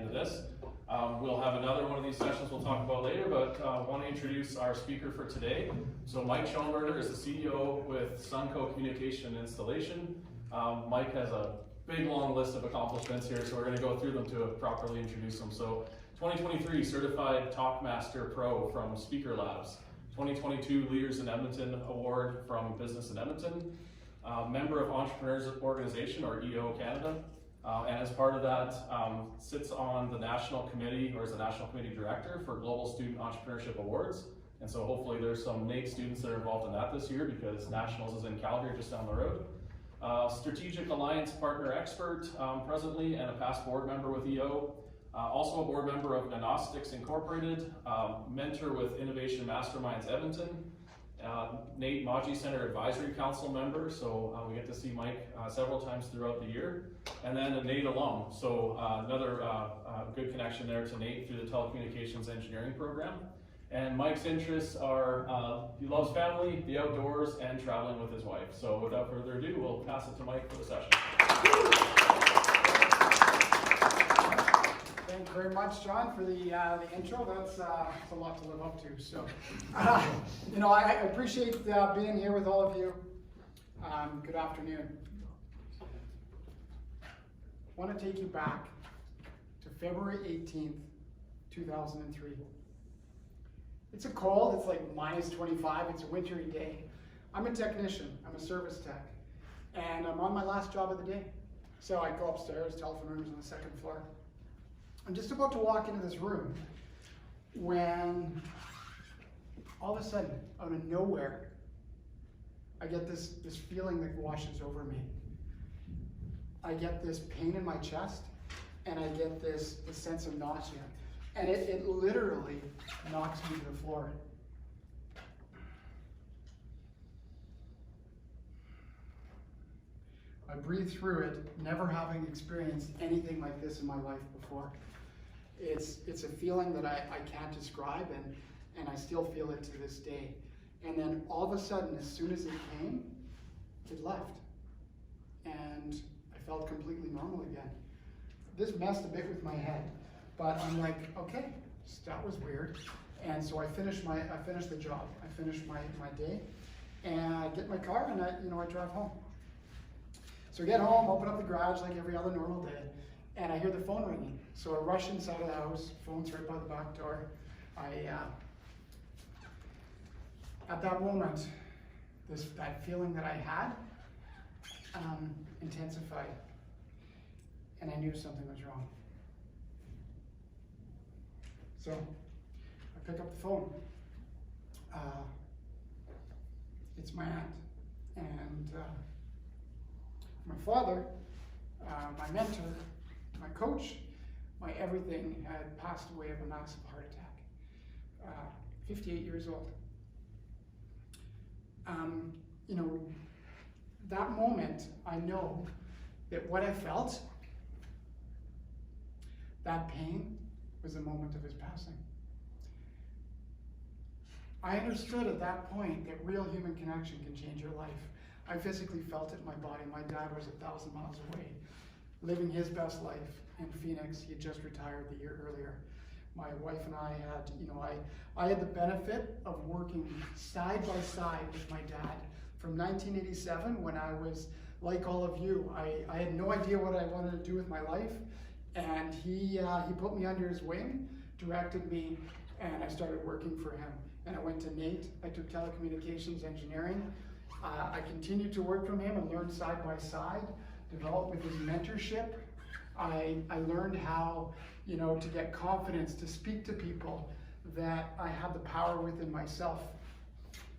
into this. We'll have another one of these sessions we'll talk about later, but I want to introduce our speaker for today. So Mike Schoenberger is the CEO with Sunco Communication and Installation. Mike has a big long list of accomplishments here, so we're going to go through them to properly introduce them. So 2023 Certified Talkmaster Pro from Speaker Labs. 2022 Leaders in Edmonton Award from Business in Edmonton. Member of Entrepreneurs Organization, or EO Canada. And as part of that, sits on the national committee, or is the national committee director for Global Student Entrepreneurship Awards. And so hopefully there's some NAIT students that are involved in that this year, because Nationals is in Calgary just down the road. Strategic Alliance Partner Expert presently, and a past board member with EO. Also a board member of Nanostics Incorporated, mentor with Innovation Masterminds Edmonton, NAIT Maji Center Advisory Council member, so we get to see Mike several times throughout the year, and then a NAIT alum, so another good connection there to NAIT through the Telecommunications Engineering program. And Mike's interests are, he loves family, the outdoors, and traveling with his wife. So without further ado, we'll pass it to Mike for the session. Thank you very much, John, for the intro. That's a lot to live up to. So, I appreciate being here with all of you. Good afternoon. I want to take you back to February 18th, 2003. It's a cold, it's like minus 25, it's a wintry day. I'm a technician, I'm a service tech, and I'm on my last job of the day. So I go upstairs, telephone room's on the second floor. I'm just about to walk into this room when all of a sudden, out of nowhere, I get this feeling that washes over me. I get this pain in my chest, and I get this sense of nausea. And it literally knocks me to the floor. I breathe through it, never having experienced anything like this in my life before. It's a feeling that I can't describe, and I still feel it to this day. And then all of a sudden, as soon as it came, it left. And I felt completely normal again. This messed a bit with my head. But I'm like, okay, that was weird. And so I finished the job. I finished my day, and I get in my car and I drive home. So I get home, open up the garage like every other normal day, and I hear the phone ringing. So I rush inside of the house, phone's right by the back door. At that moment, that feeling that I had intensified, and I knew something was wrong. So I pick up the phone. It's my aunt, and my father, my mentor, my coach, my everything had passed away of a massive heart attack. 58 years old. That moment, I know that what I felt, that pain, was the moment of his passing. I understood at that point that real human connection can change your life. I physically felt it in my body. My dad was 1,000 miles away, living his best life in Phoenix. He had just retired the year earlier. My wife and I had, I had the benefit of working side by side with my dad from 1987, when I was like all of you. I had no idea what I wanted to do with my life. And he put me under his wing, directed me, and I started working for him. And I went to NAIT. I took Telecommunications Engineering. I continued to work from him and learn side by side, developed with his mentorship. I learned how, to get confidence, to speak to people, that I have the power within myself.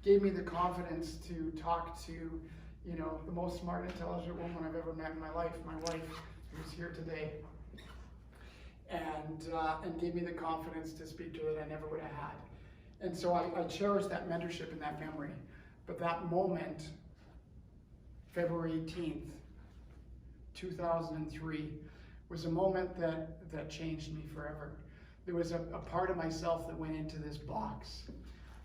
Gave me the confidence to talk to, the most smart, intelligent woman I've ever met in my life, my wife, who's here today. And gave me the confidence to speak to her that I never would have had. And so I cherish that mentorship and that memory. But that moment, February 18th, 2003, was a moment that changed me forever. There was a part of myself that went into this box.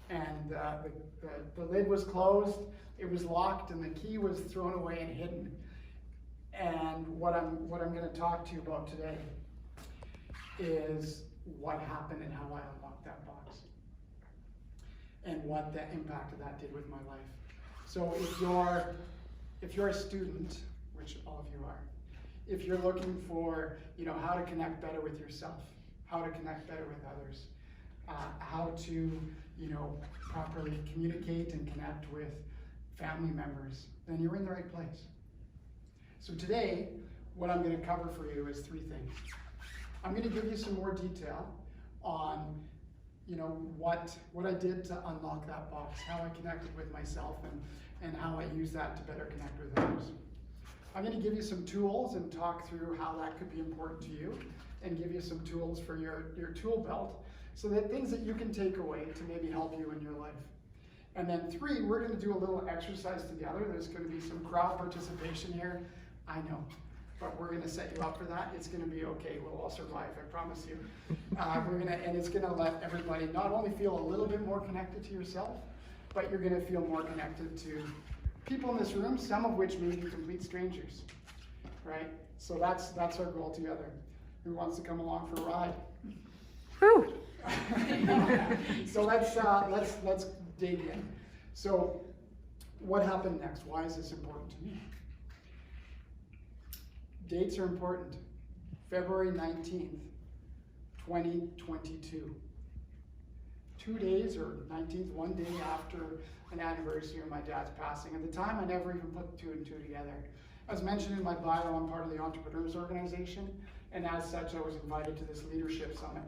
And the lid was closed, it was locked, and the key was thrown away and hidden. And what I'm going to talk to you about today is what happened and how I unlocked that box and what the impact of that did with my life. So if you're a student, which all of you are, if you're looking for, how to connect better with yourself, how to connect better with others, how to, properly communicate and connect with family members, then you're in the right place. So today, what I'm going to cover for you is 3 things. I'm going to give you some more detail on, what I did to unlock that box, how I connected with myself, and how I use that to better connect with others. I'm going to give you some tools and talk through how that could be important to you, and give you some tools for your tool belt, so that things that you can take away to maybe help you in your life. And then 3, we're going to do a little exercise together. There's going to be some crowd participation here, I know, but we're going to set you up for that. It's going to be okay. We'll all survive, I promise you. And it's going to let everybody not only feel a little bit more connected to yourself, but you're going to feel more connected to people in this room, some of which may be complete strangers, right? So that's our goal together. Who wants to come along for a ride? Whew. So let's dig in. So what happened next? Why is this important to me? Dates are important. February 19th, 2022. 2 days, or 19th, 1 day after an anniversary of my dad's passing. At the time, I never even put 2 and 2 together. As mentioned in my bio, I'm part of the Entrepreneurs Organization, and as such, I was invited to this leadership summit.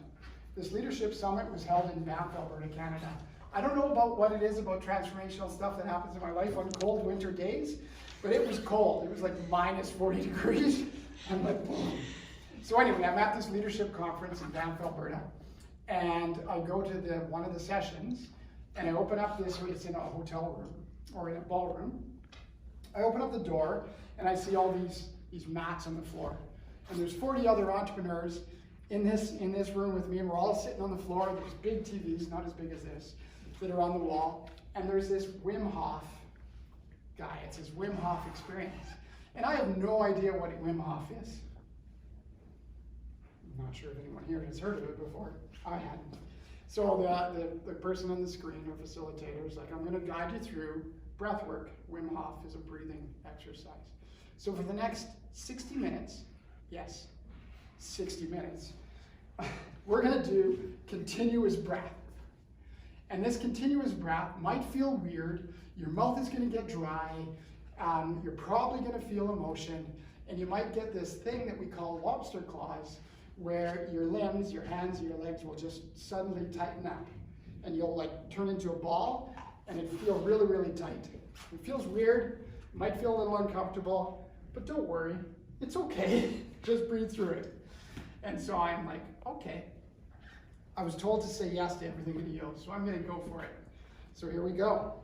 This leadership summit was held in Banff, Alberta, Canada. I don't know about what it is about transformational stuff that happens in my life on cold winter days, but it was cold. It was like minus 40 degrees. I'm like, boom. So anyway, I'm at this leadership conference in Banff, Alberta, and I go to one of the sessions, and I open up this, it's in a hotel room, or in a ballroom. I open up the door, and I see all these mats on the floor. And there's 40 other entrepreneurs in this room with me, and we're all sitting on the floor. There's big TVs, not as big as this, that are on the wall. And there's this Wim Hof guy. It's his Wim Hof experience. And I have no idea what Wim Hof is. I'm not sure if anyone here has heard of it before. I hadn't. So the person on the screen, or facilitator, is like, I'm going to guide you through breath work. Wim Hof is a breathing exercise. So for the next 60 minutes, yes, 60 minutes, we're going to do continuous breath. And this continuous breath might feel weird. Your mouth is going to get dry. You're probably going to feel emotion. And you might get this thing that we call lobster claws, where your limbs, your hands, and your legs will just suddenly tighten up. And you'll like turn into a ball, and it feels really, really tight. It feels weird. It might feel a little uncomfortable, but don't worry. It's okay. Just breathe through it. And so I'm like, okay. I was told to say yes to everything in Yo, so I'm going to go for it. So here we go.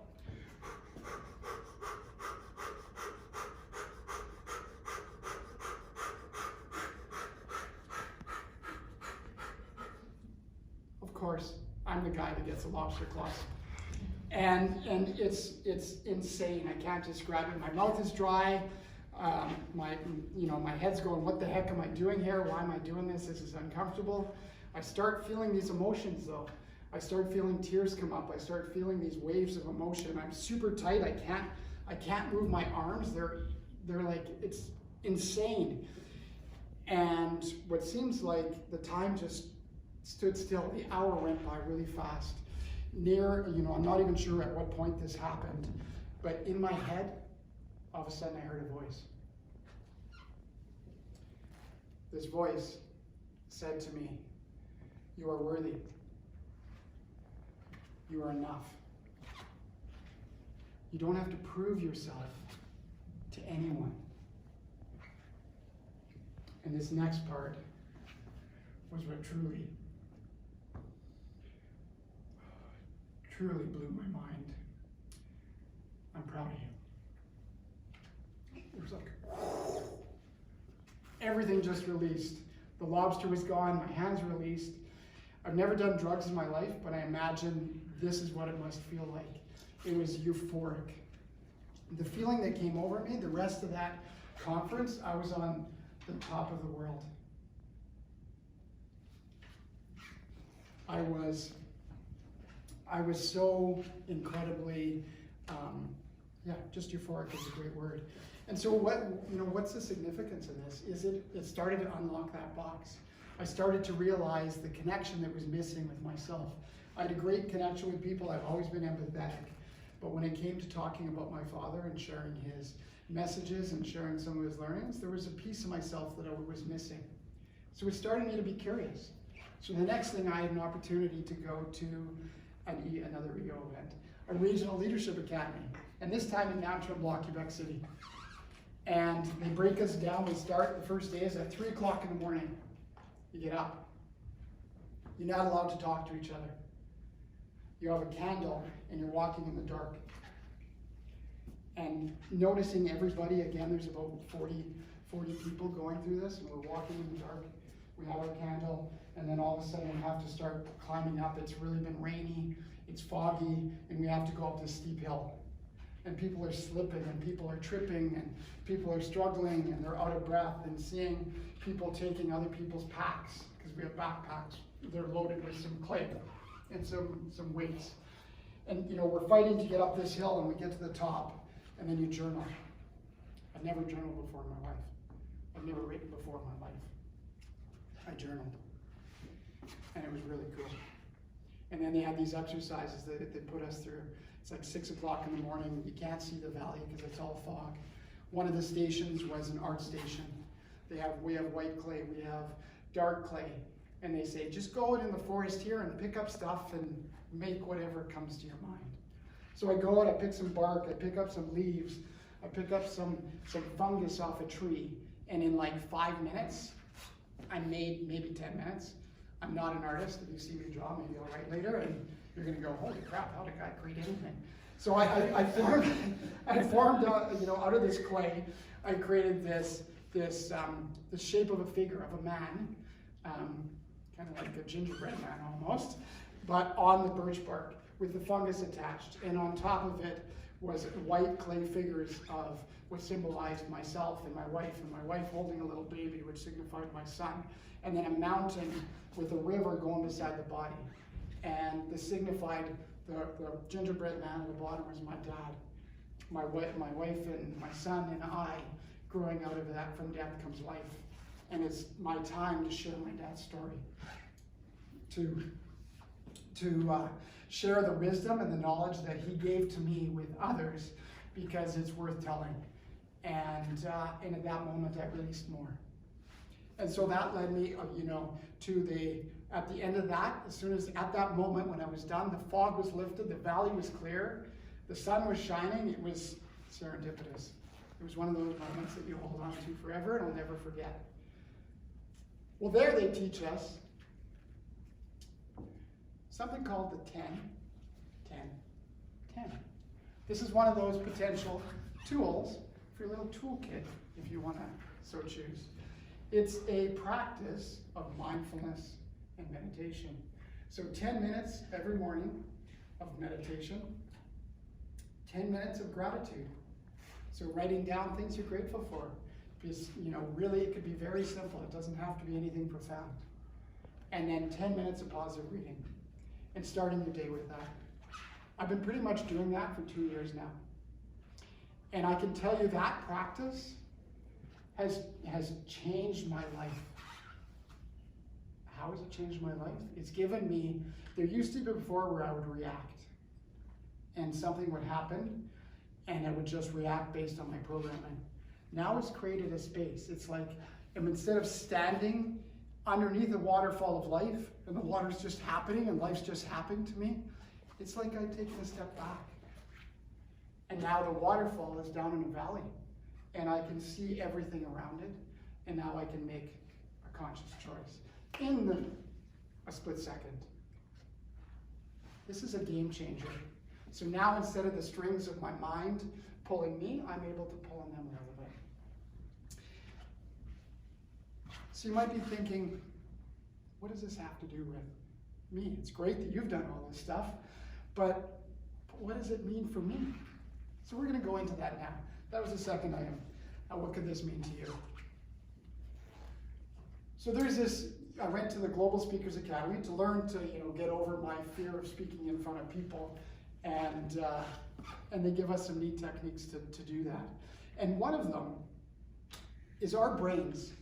Of course, I'm the guy that gets the lobster claws. And it's insane. I can't describe it. My mouth is dry. My head's going, what the heck am I doing here? Why am I doing this? This is uncomfortable. I start feeling these emotions though. I start feeling tears come up. I start feeling these waves of emotion. I'm super tight. I can't move my arms. They're like, it's insane. And what seems like the time just stood still. The hour went by really fast. I'm not even sure at what point this happened, but in my head, all of a sudden I heard a voice. This voice said to me, "You are worthy. You are enough. You don't have to prove yourself to anyone." And this next part was what truly blew my mind. I'm proud of you. It was like, everything just released. The lobster was gone, my hands released. I've never done drugs in my life, but I imagine this is what it must feel like. It was euphoric. The feeling that came over me, the rest of that conference, I was on the top of the world. I was so incredibly, just euphoric is a great word. And so what's the significance of this? It started to unlock that box. I started to realize the connection that was missing with myself. I had a great connection with people. I've always been empathetic. But when it came to talking about my father and sharing his messages and sharing some of his learnings, there was a piece of myself that I was missing. So it started me to be curious. So the next thing, I had an opportunity to go to another EO event, a regional leadership academy, and this time in Downtown Block, Quebec City. And they break us down. We start, the first day is at 3 o'clock in the morning. You get up. You're not allowed to talk to each other. You have a candle and you're walking in the dark. And noticing everybody, again, there's about 40 people going through this, and we're walking in the dark. We have our candle, and then all of a sudden we have to start climbing up. It's really been rainy, it's foggy, and we have to go up this steep hill. And people are slipping, and people are tripping, and people are struggling, and they're out of breath, and seeing people taking other people's packs, because we have backpacks. They're loaded with some clay and some weights. And we're fighting to get up this hill, and we get to the top, and then you journal. I've never journaled before in my life. I've never written before in my life. I journaled. And it was really cool. And then they had these exercises that they put us through. It's like 6 o'clock in the morning. You can't see the valley because it's all fog. One of the stations was an art station. We have white clay, we have dark clay. And they say, just go out in the forest here and pick up stuff and make whatever comes to your mind. So I go out, I pick some bark, I pick up some leaves, I pick up some fungus off a tree. And in like 5 minutes, I made maybe 10 minutes. I'm not an artist. If you see me draw, maybe I'll write later, and you're going to go, holy crap, how did God create anything? So I formed out of this clay, I created this shape of a figure of a man, kind of like a gingerbread man almost, but on the birch bark with the fungus attached. And on top of it was white clay figures of what symbolized myself and my wife holding a little baby, which signified my son, and then a mountain with a river going beside the body. And this signified the gingerbread man at the bottom was my dad. My wife and my son and I, growing out of that, from death comes life. And it's my time to share my dad's story. To share the wisdom and the knowledge that he gave to me with others, because it's worth telling. And at that moment, I released more. And so that led me, at the end of that, at that moment when I was done, the fog was lifted, the valley was clear, the sun was shining, it was serendipitous. It was one of those moments that you hold on to forever and I'll never forget. Well, there they teach us something called the 10. This is one of those potential tools for your little toolkit, if you want to so choose. It's a practice of mindfulness and meditation. So 10 minutes every morning of meditation, 10 minutes of gratitude. So writing down things you're grateful for. Because, really it could be very simple. It doesn't have to be anything profound. And then 10 minutes of positive reading. And starting your day with that. I've been pretty much doing that for 2 years now. And I can tell you that practice has changed my life. How has it changed my life? It's given me, there used to be before where I would react. And something would happen, and I would just react based on my programming. Now it's created a space. It's like, instead of standing underneath a waterfall of life, and the water's just happening, and life's just happening to me, it's like I've taken a step back. And now the waterfall is down in a valley, and I can see everything around it, and now I can make a conscious choice in a split second. This is a game changer. So now instead of the strings of my mind pulling me, I'm able to pull on them a little bit. So you might be thinking, what does this have to do with me? It's great that you've done all this stuff, but what does it mean for me? So we're going to go into that now. That was the second item. Now, what could this mean to you? So there's this I went to the Global Speakers Academy to learn to, get over my fear of speaking in front of people, and they give us some neat techniques to do that. And one of them is our brains.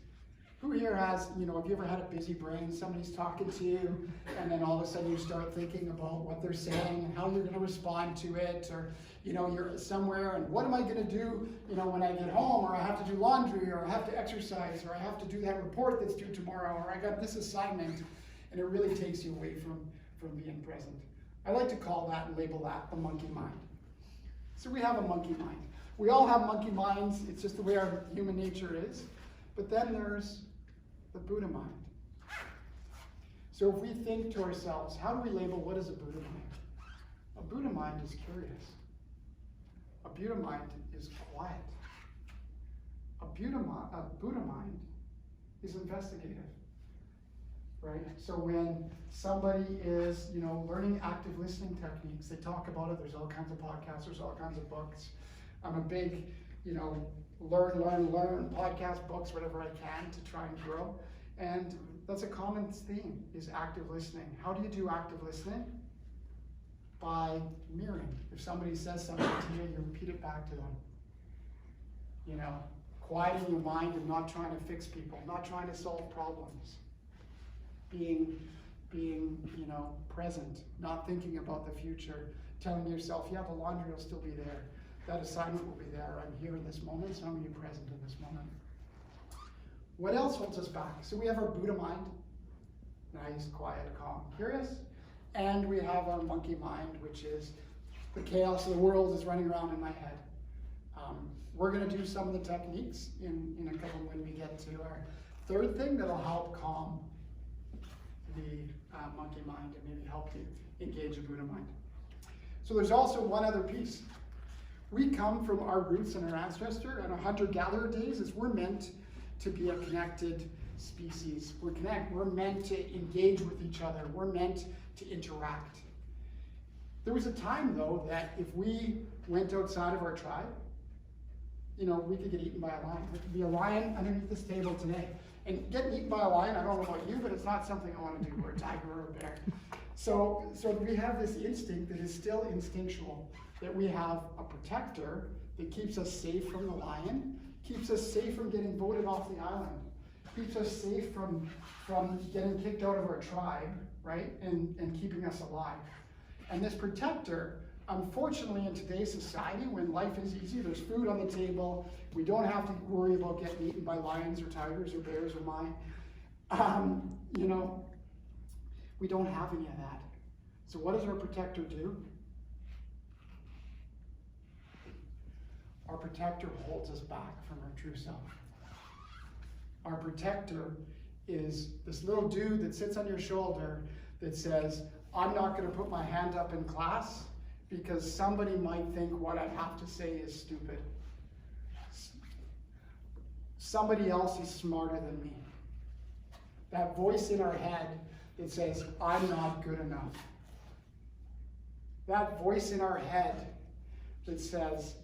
Who here has, have you ever had a busy brain? Somebody's talking to you, and then all of a sudden you start thinking about what they're saying and how you're going to respond to it, or you're somewhere and what am I going to do, when I get home, or I have to do laundry, or I have to exercise, or I have to do that report that's due tomorrow, or I got this assignment, and it really takes you away from being present. I like to call that and label that the monkey mind. So we have a monkey mind. We all have monkey minds. It's just the way our human nature is. But then there's the Buddha mind. So if we think to ourselves, how do we label what is a Buddha mind? A Buddha mind is curious. A Buddha mind is quiet. A Buddha mind is investigative. Right? So when somebody is, learning active listening techniques, they talk about it. There's all kinds of podcasts. There's all kinds of books. I'm a big, learn, podcast, books, whatever I can to try and grow. And that's a common theme, is active listening. How do you do active listening? By mirroring. If somebody says something to you, you repeat it back to them. Quieting your mind and not trying to fix people, not trying to solve problems. Being present, not thinking about the future, telling yourself, yeah, the laundry will still be there. That assignment will be there. I'm here in this moment, so I'm going to be present in this moment. What else holds us back? So we have our Buddha mind, nice, quiet, calm, curious. And we have our monkey mind, which is the chaos of the world is running around in my head. We're going to do some of the techniques in a couple when we get to our third thing that'll help calm the monkey mind and maybe help you engage a Buddha mind. So there's also one other piece. We come from our roots and our ancestor and our hunter-gatherer days is we're meant to be a connected species. We're meant to engage with each other. We're meant to interact. There was a time, though, that if we went outside of our tribe, we could get eaten by a lion. There could be a lion underneath this table today. And getting eaten by a lion, I don't know about you, but it's not something I want to do, or a tiger or a bear. So we have this instinct that is still instinctual, that we have a protector that keeps us safe from the lion, keeps us safe from getting voted off the island, keeps us safe from getting kicked out of our tribe, right, and keeping us alive. And this protector, unfortunately, in today's society, when life is easy, there's food on the table, we don't have to worry about getting eaten by lions or tigers or bears or mine. We don't have any of that. So what does our protector do? Our protector holds us back from our true self. Our protector is this little dude that sits on your shoulder that says, I'm not going to put my hand up in class because somebody might think what I have to say is stupid. Somebody else is smarter than me. That voice in our head that says, I'm not good enough. That voice in our head that says,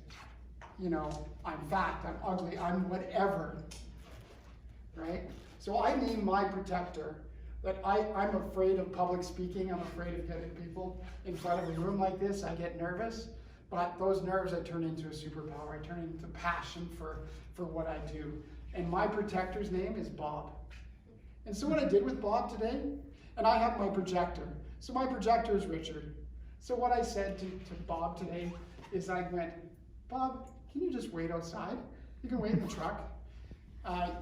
I'm fat, I'm ugly, I'm whatever, right? So I name my protector that I'm afraid of public speaking. I'm afraid of getting people in front of a room like this. I get nervous, but those nerves I turn into a superpower. I turn into passion for what I do. And my protector's name is Bob. And so what I did with Bob today, and I have my projector. So my projector is Richard. So what I said to Bob today is I went, Bob, can you just wait outside? You can wait in the truck.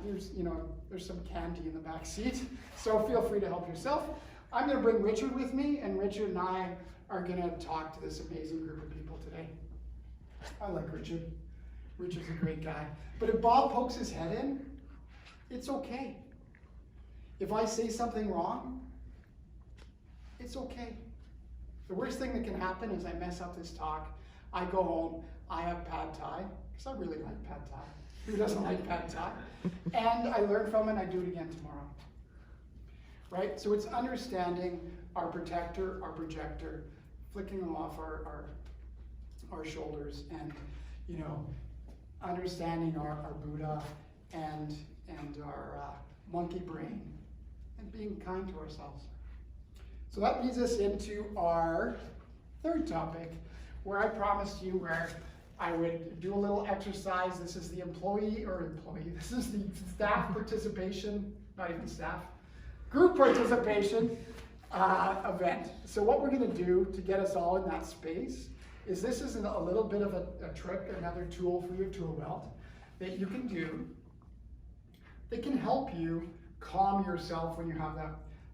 There's some candy in the back seat, so feel free to help yourself. I'm going to bring Richard with me, and Richard and I are going to talk to this amazing group of people today. I like Richard. Richard's a great guy. But if Bob pokes his head in, it's okay. If I say something wrong, it's okay. The worst thing that can happen is I mess up this talk. I go home, I have pad thai, because I really like pad thai. Who doesn't like pad thai? And I learn from it and I do it again tomorrow. Right? So it's understanding our protector, our projector, flicking them off our shoulders, and understanding our Buddha and our monkey brain and being kind to ourselves. So that leads us into our third topic, where I promised you where I would do a little exercise. This is the this is the staff participation, not even staff, group participation event. So what we're gonna do to get us all in that space is this is a little bit of a trick, another tool for your tool belt that you can do that can help you calm yourself when you have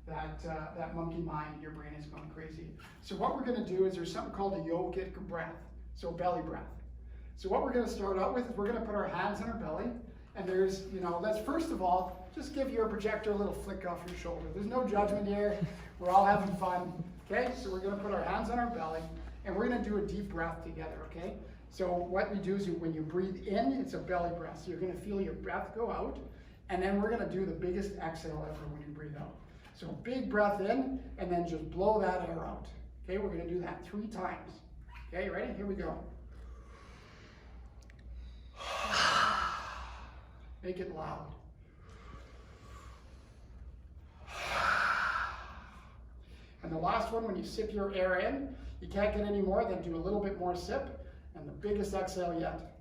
that monkey mind, your brain is going crazy. So what we're gonna do is there's something called a yogic breath, so belly breath. So what we're gonna start out with is we're gonna put our hands on our belly, and there's, let's first of all, just give your projector a little flick off your shoulder. There's no judgment here, we're all having fun, okay? So we're gonna put our hands on our belly, and we're gonna do a deep breath together, okay? So what we do is when you breathe in, it's a belly breath. So you're gonna feel your breath go out, and then we're gonna do the biggest exhale ever when you breathe out. So big breath in, and then just blow that air out. Okay, we're gonna do that 3 times. Okay, you ready? Here we go. Make it loud. And the last one, when you sip your air in, you can't get any more, then do a little bit more sip, and the biggest exhale yet.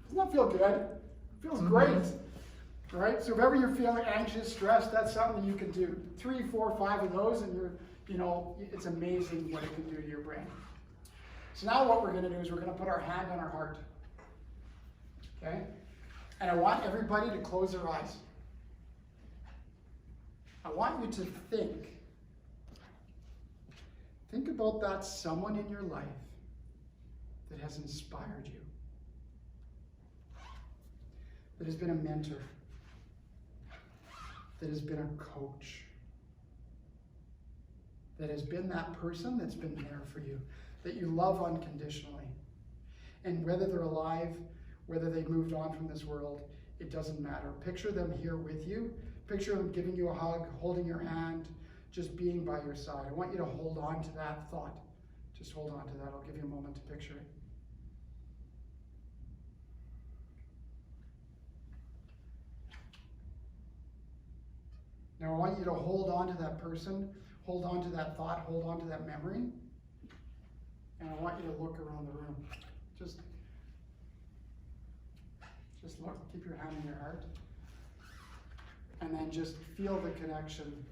Doesn't that feel good? It feels great. All right, so if ever you're feeling anxious, stressed, that's something you can do. 3, 4, 5 of those, and it's amazing what it can do to your brain. So now what we're gonna do is we're gonna put our hand on our heart. Okay? And I want everybody to close their eyes. I want you to think about that someone in your life that has inspired you, that has been a mentor, that has been a coach, that has been that person that's been there for you, that you love unconditionally. And whether they're alive, whether they've moved on from this world, it doesn't matter. Picture them here with you. Picture them giving you a hug, holding your hand, just being by your side. I want you to hold on to that thought. Just hold on to that. I'll give you a moment to picture it. Now I want you to hold on to that person, hold on to that thought, hold on to that memory. And I want you to look around the room. Just look, keep your hand in your heart. And then just feel the connection.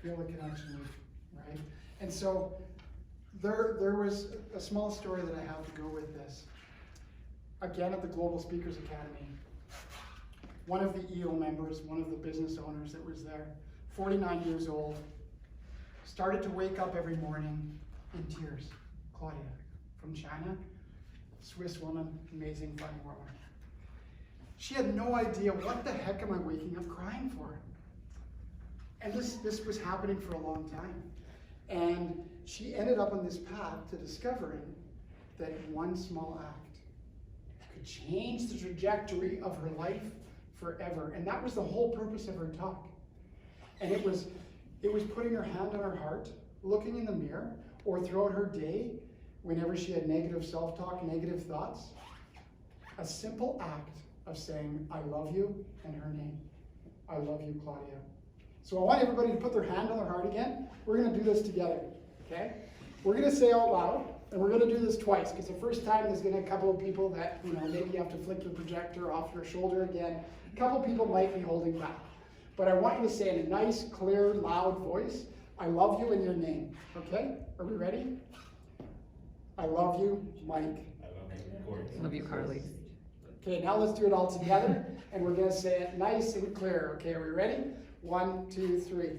Feel the connection, right? And so there was a small story that I have to go with this. Again, at the Global Speakers Academy, one of the EO members, one of the business owners that was there, 49 years old, started to wake up every morning in tears. Claudia, from China, Swiss woman, amazing, funny woman. She had no idea, what the heck am I waking up crying for? And this was happening for a long time. And she ended up on this path to discovering that one small act could change the trajectory of her life forever. And that was the whole purpose of her talk. And it was putting her hand on her heart, looking in the mirror, or throughout her day, whenever she had negative self-talk, negative thoughts, a simple act of saying, I love you, and her name. I love you, Claudia. So I want everybody to put their hand on their heart again. We're gonna do this together, okay? We're gonna say out loud, and we're gonna do this twice, because the first time there's gonna be a couple of people that, maybe you have to flick your projector off your shoulder again. A couple of people might be holding back. But I want you to say in a nice, clear, loud voice, I love you and your name, okay? Are we ready? I love you, Mike. I love you, Carly. Okay, now let's do it all together, and we're gonna say it nice and clear. Okay, are we ready? 1, 2, 3.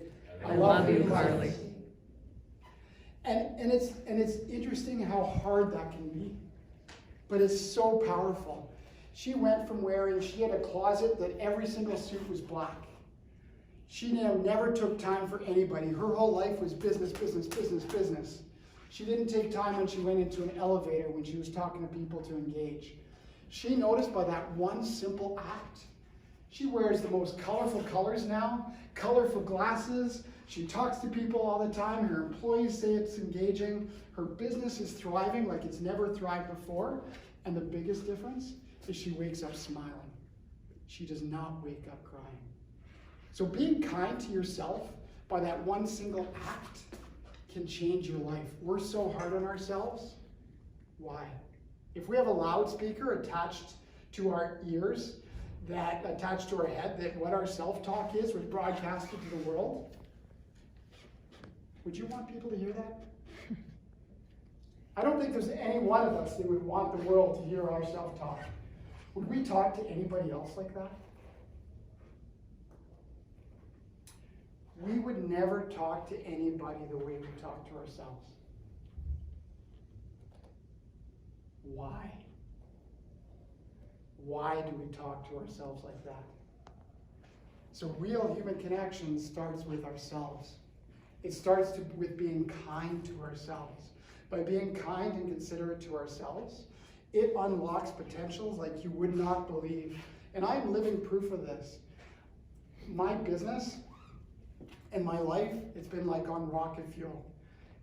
I love you, Carly. And it's interesting how hard that can be, but it's so powerful. She went from she had a closet that every single suit was black. She never took time for anybody. Her whole life was business, business, business, business. She didn't take time when she went into an elevator when she was talking to people to engage. She noticed by that one simple act, she wears the most colorful colors now, colorful glasses. She talks to people all the time. Her employees say it's engaging. Her business is thriving like it's never thrived before. And the biggest difference is she wakes up smiling. She does not wake up crying. So being kind to yourself by that one single act can change your life. We're so hard on ourselves. Why? If we have a loudspeaker attached to our ears, that attached to our head, that what our self-talk is was broadcasted to the world, would you want people to hear that? I don't think there's any one of us that would want the world to hear our self-talk. Would we talk to anybody else like that? We would never talk to anybody the way we talk to ourselves. Why? Why do we talk to ourselves like that? So real human connection starts with ourselves. It starts with being kind to ourselves. By being kind and considerate to ourselves, it unlocks potentials like you would not believe. And I'm living proof of this. My business and my life, it's been like on rocket fuel.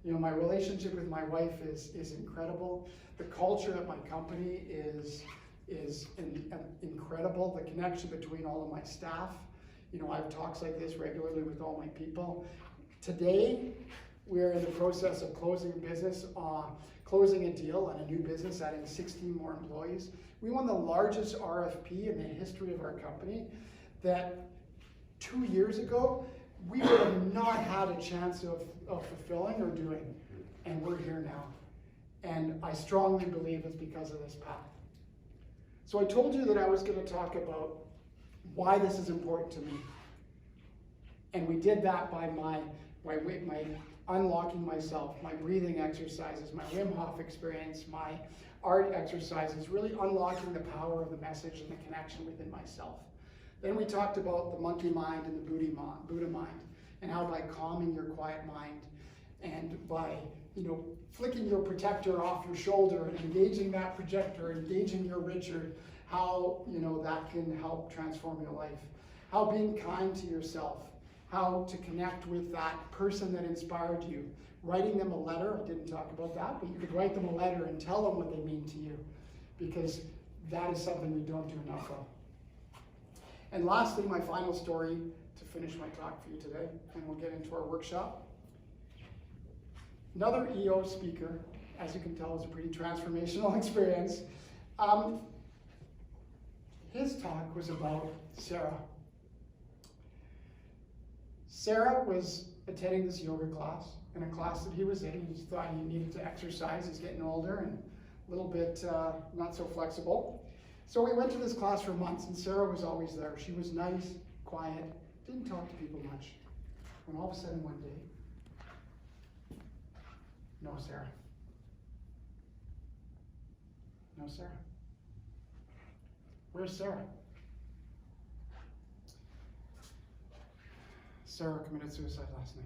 You know, my relationship with my wife is incredible. The culture at my company is incredible. The connection between all of my staff. You know, I have talks like this regularly with all my people. Today, we're in the process of closing a deal on a new business, adding 16 more employees. We won the largest RFP in the history of our company that 2 years ago, we would have not had a chance of fulfilling or doing. And we're here now. And I strongly believe it's because of this path. So I told you that I was going to talk about why this is important to me. And we did that by my unlocking myself, my breathing exercises, my Wim Hof experience, my art exercises, really unlocking the power of the message and the connection within myself. Then we talked about the monkey mind and the Buddha mind, and how by calming your quiet mind and by, you know, flicking your protector off your shoulder and engaging that projector, engaging your Richard, how, you know, that can help transform your life. How being kind to yourself, how to connect with that person that inspired you. Writing them a letter, I didn't talk about that, but you could write them a letter and tell them what they mean to you, because that is something we don't do enough of. And lastly, my final story to finish my talk for you today, and we'll get into our workshop. Another EO speaker, as you can tell, is a pretty transformational experience. His talk was about Sarah. Sarah was attending this yoga class, in a class that he was in. He thought he needed to exercise. He's getting older and a little bit not so flexible. So we went to this class for months, and Sarah was always there. She was nice, quiet, didn't talk to people much. When all of a sudden one day, no Sarah. No Sarah. Where's Sarah? Sarah committed suicide last night.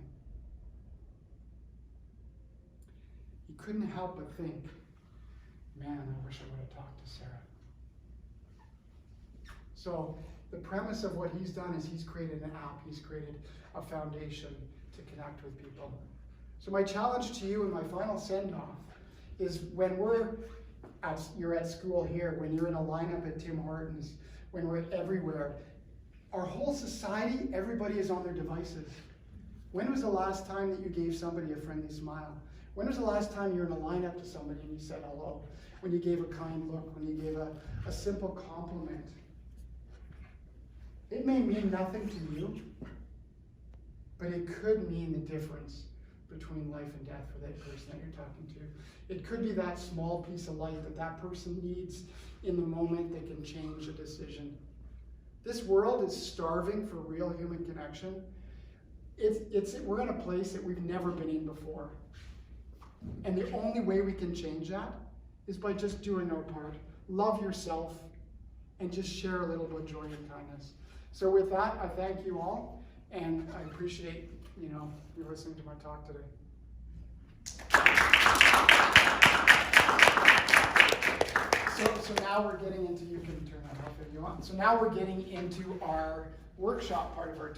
He couldn't help but think, man, I wish I would have talked to Sarah. So the premise of what he's done is he's created an app, he's created a foundation to connect with people. So my challenge to you and my final send-off is when you're at school here, when you're in a lineup at Tim Hortons, when we're everywhere, our whole society, everybody is on their devices. When was the last time that you gave somebody a friendly smile? When was the last time you were in a lineup to somebody and you said hello? When you gave a kind look, when you gave a simple compliment? It may mean nothing to you, but it could mean the difference between life and death for that person that you're talking to. It could be that small piece of light that person needs in the moment that can change a decision. This world is starving for real human connection. We're in a place that we've never been in before. And the only way we can change that is by just doing our part. Love yourself and just share a little bit of joy and kindness. So with that, I thank you all, and I appreciate, you listening to my talk today. So now we're getting into, you can turn that off if you want. So now we're getting into our workshop part of our talk.